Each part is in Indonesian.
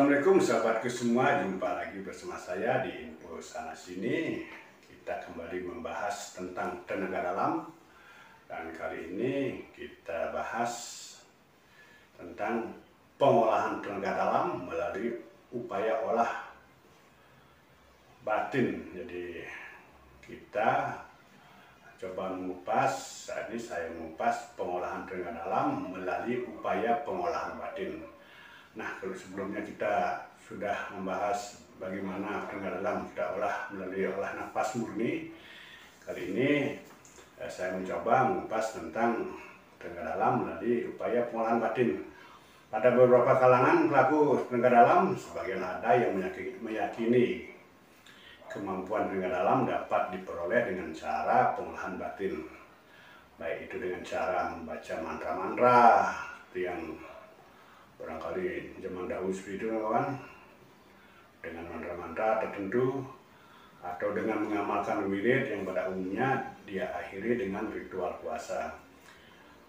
Assalamualaikum sahabatku semua, jumpa lagi bersama saya di Info Sana Sini. Kita kembali membahas tentang tenaga dalam, dan kali ini kita bahas tentang pengolahan tenaga dalam melalui upaya olah batin. Jadi kita coba mengupas, saat ini saya mengupas pengolahan tenaga dalam melalui upaya pengolahan batin. Nah, kalau sebelumnya kita sudah membahas bagaimana tenaga dalam kita olah melalui olah nafas murni, kali ini saya mencoba mengupas tentang tenaga dalam melalui upaya pengolahan batin. Pada beberapa kalangan pelaku tenaga dalam, sebagian ada yang meyakini kemampuan tenaga dalam dapat diperoleh dengan cara pengolahan batin, baik itu dengan cara membaca mantra-mantra yang barangkali zaman dahulu seperti itu, kawan, dengan mantra-mantra tertentu, atau dengan mengamalkan wirid yang pada umumnya dia akhiri dengan ritual puasa.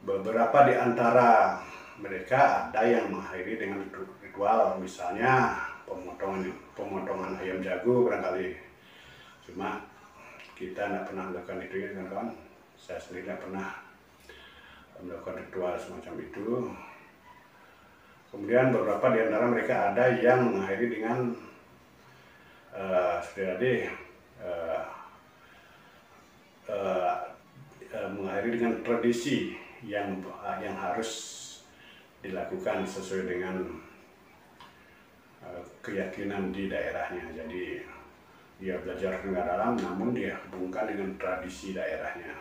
Beberapa di antara mereka ada yang mengakhiri dengan ritual, misalnya pemotongan ayam jago barangkali. Cuma kita tidak pernah melakukan itu, ya kawan. Saya sendiri tidak pernah melakukan ritual semacam itu. Kemudian beberapa di antara mereka ada yang mengakhiri dengan mengakhiri dengan tradisi yang harus dilakukan sesuai dengan keyakinan di daerahnya. Jadi dia belajar tenaga dalam, namun dia hubungkan dengan tradisi daerahnya.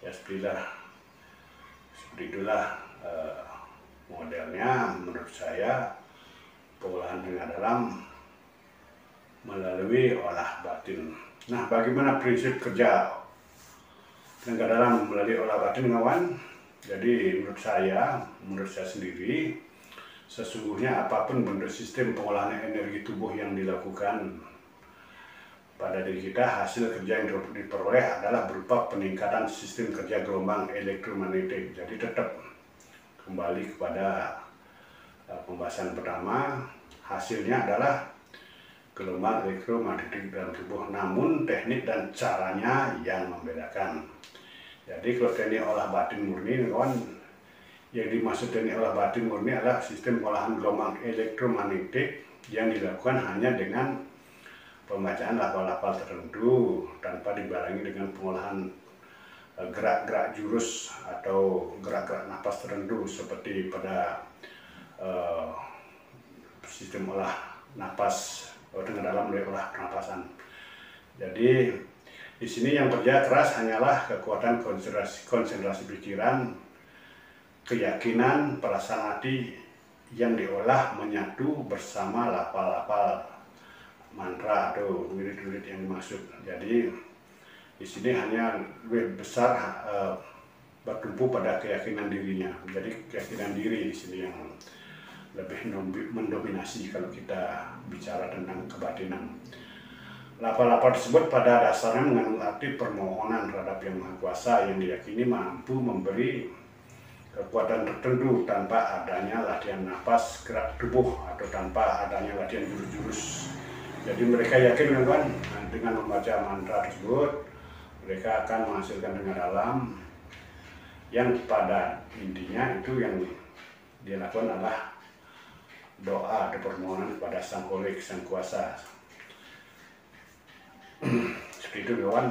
Ya seperti itulah modelnya menurut saya pengolahan tenaga dalam melalui olah batin. Nah, bagaimana prinsip kerja tenaga dalam melalui olah batin, kawan? Jadi menurut saya sendiri, sesungguhnya apapun bentuk sistem pengolahan energi tubuh yang dilakukan pada diri kita, hasil kerja yang diperoleh adalah berupa peningkatan sistem kerja gelombang elektromagnetik. Jadi tetap kembali kepada pembahasan pertama, hasilnya adalah gelombang elektromagnetik dalam tubuh, namun teknik dan caranya yang membedakan. Jadi kalau teknik olah batin murni, kawan, yang dimaksud teknik olah batin murni adalah sistem olahan gelombang elektromagnetik yang dilakukan hanya dengan pembacaan lafal-lafal tertentu tanpa dibarengi dengan pengolahan gerak-gerak jurus atau gerak-gerak napas tertentu seperti pada sistem olah napas tenaga dalam dari olah pernapasan. Jadi di sini yang kerja keras hanyalah kekuatan konsentrasi pikiran, keyakinan, perasaan hati yang diolah menyatu bersama lafal-lafal mantra atau wirid-wirid yang dimaksud. Jadi di sini hanya lebih besar bertumpu pada keyakinan dirinya. Jadi keyakinan diri di sini yang lebih mendominasi kalau kita bicara tentang kebatinan. Lafal-lafal tersebut pada dasarnya mengandung arti permohonan terhadap Yang Maha Kuasa yang diyakini mampu memberi kekuatan tertentu tanpa adanya latihan nafas, gerak tubuh, atau tanpa adanya latihan jurus-jurus. Jadi mereka yakin, kan, dengan membaca mantra tersebut mereka akan menghasilkan tenaga dalam yang pada intinya itu yang dia lakukan adalah doa atau permohonan kepada Sang Holik, Sang Kuasa. Seperti itu, kawan.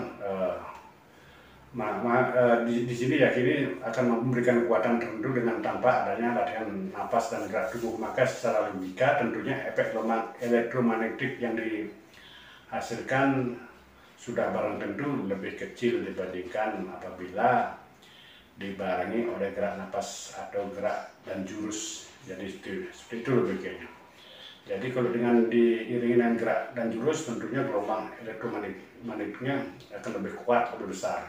Di sini yakini akan memberikan kekuatan tertentu dengan tanpa adanya latihan nafas dan gerak tubuh. Maka secara logika tentunya efek gelombang elektromagnetik yang dihasilkan sudah barang tentu lebih kecil dibandingkan apabila dibarengi oleh gerak nafas atau gerak dan jurus. Jadi seperti itu logikanya. Jadi kalau dengan diiringi dengan gerak dan jurus, tentunya gelombang elektromagnetiknya akan lebih kuat, lebih besar.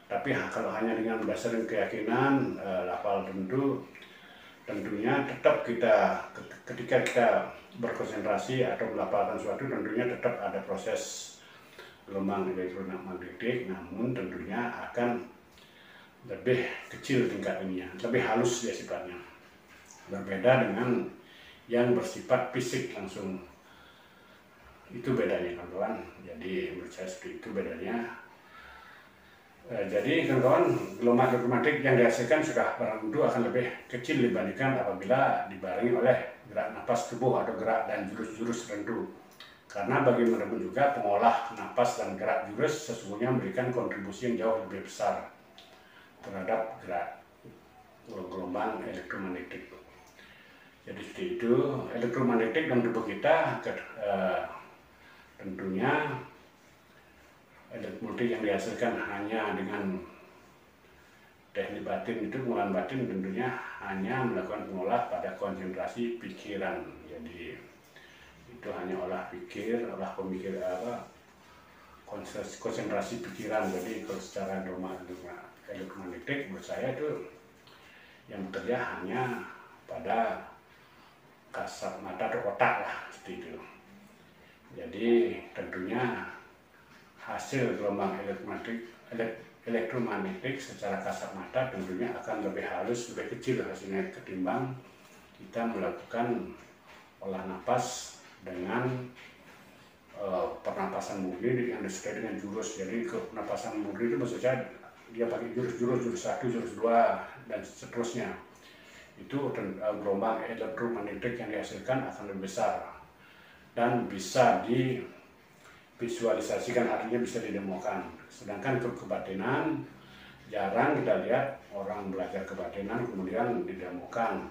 Tapi kalau hanya dengan berdasarkan keyakinan, lafal tentunya tetap ketika kita berkonsentrasi atau melafalkan sesuatu, tentunya tetap ada proses gelombang elektromagnetik, namun tentunya akan lebih kecil tingkat ininya, lebih halus ya sifatnya. Berbeda dengan yang bersifat fisik langsung. Itu bedanya kawan-kawan. Jadi menurut saya seperti itu bedanya. Jadi kawan-kawan, gelombang elektromagnetik yang dihasilkan sudah barang tentu akan lebih kecil dibandingkan apabila dibarengi oleh gerak napas tubuh atau gerak dan jurus-jurus tertentu. Karena bagaimanapun juga pengolah napas dan gerak jurus sesungguhnya memberikan kontribusi yang jauh lebih besar terhadap gerak gelombang elektromagnetik. Jadi seperti itu, elektromagnetik dalam tubuh kita tentunya elektromagnetik yang dihasilkan hanya dengan teknik batin itu, pengolahan batin tentunya hanya melakukan pengolah pada konsentrasi pikiran. Jadi itu hanya olah pikir, olah pemikir konsentrasi pikiran. Jadi kalau secara elektromagnetik menurut saya itu yang bekerja hanya pada kasat mata atau otak lah, seperti itu. Jadi tentunya hasil gelombang elektromagnetik secara kasat mata tentunya akan lebih halus, lebih kecil hasilnya ketimbang kita melakukan olah napas dengan pernapasan murni yang disertai dengan jurus. Jadi pernapasan murni itu maksudnya dia pakai jurus 1, jurus 2 dan seterusnya. Itu gelombang elektromagnetik yang dihasilkan akan lebih besar dan bisa divisualisasikan, artinya bisa didemokan. Sedangkan untuk kebatinan jarang kita lihat orang belajar kebatinan kemudian didemokan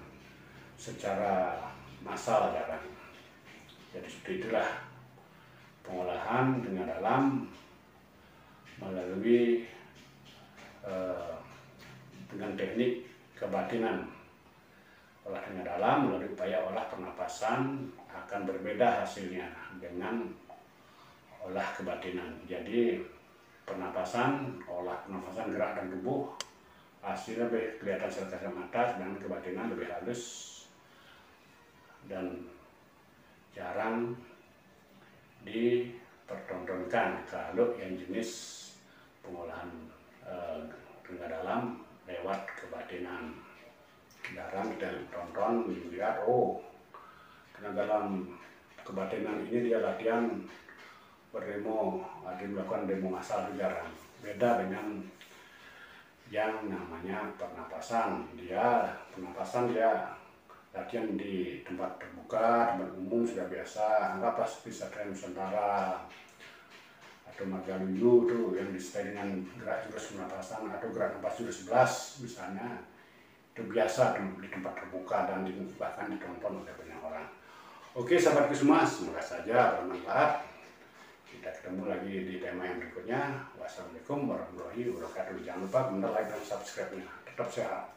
secara massal, jarang. Jadi seperti itulah pengolahan dengan dalam melalui dengan teknik kebatinan. Olah dengan dalam melalui upaya olah pernapasan akan berbeda hasilnya dengan olah kebatinan. Jadi olah pernapasan gerak dan tubuh hasilnya lebih kelihatan secara kasat mata, sedangkan kebatinan lebih halus dan jarang dipertontonkan kalau yang jenis pengolahan tenaga dalam lewat kebatinan. Jarang kita tonton, lihat, oh tenaga dalam kebatinan ini dia latihan berdemo, ada melakukan demo massal, jarang. Beda dengan yang namanya pernapasan. Pernapasan dia latihan di tempat terbuka, tempat umum sudah biasa. Anggaplah seperti Satria Nusantara atau Margaluyu itu yang disertai dengan gerak jurus pernapasan atau gerak napas jurus 11 misalnya. Itu biasa di tempat terbuka dan bahkan ditonton oleh banyak orang. Oke sahabatku semua, semoga saja bermanfaat. Kita ketemu lagi di tema yang berikutnya. Wassalamualaikum warahmatullahi wabarakatuh. Jangan lupa like dan subscribe-nya. Tetap sehat.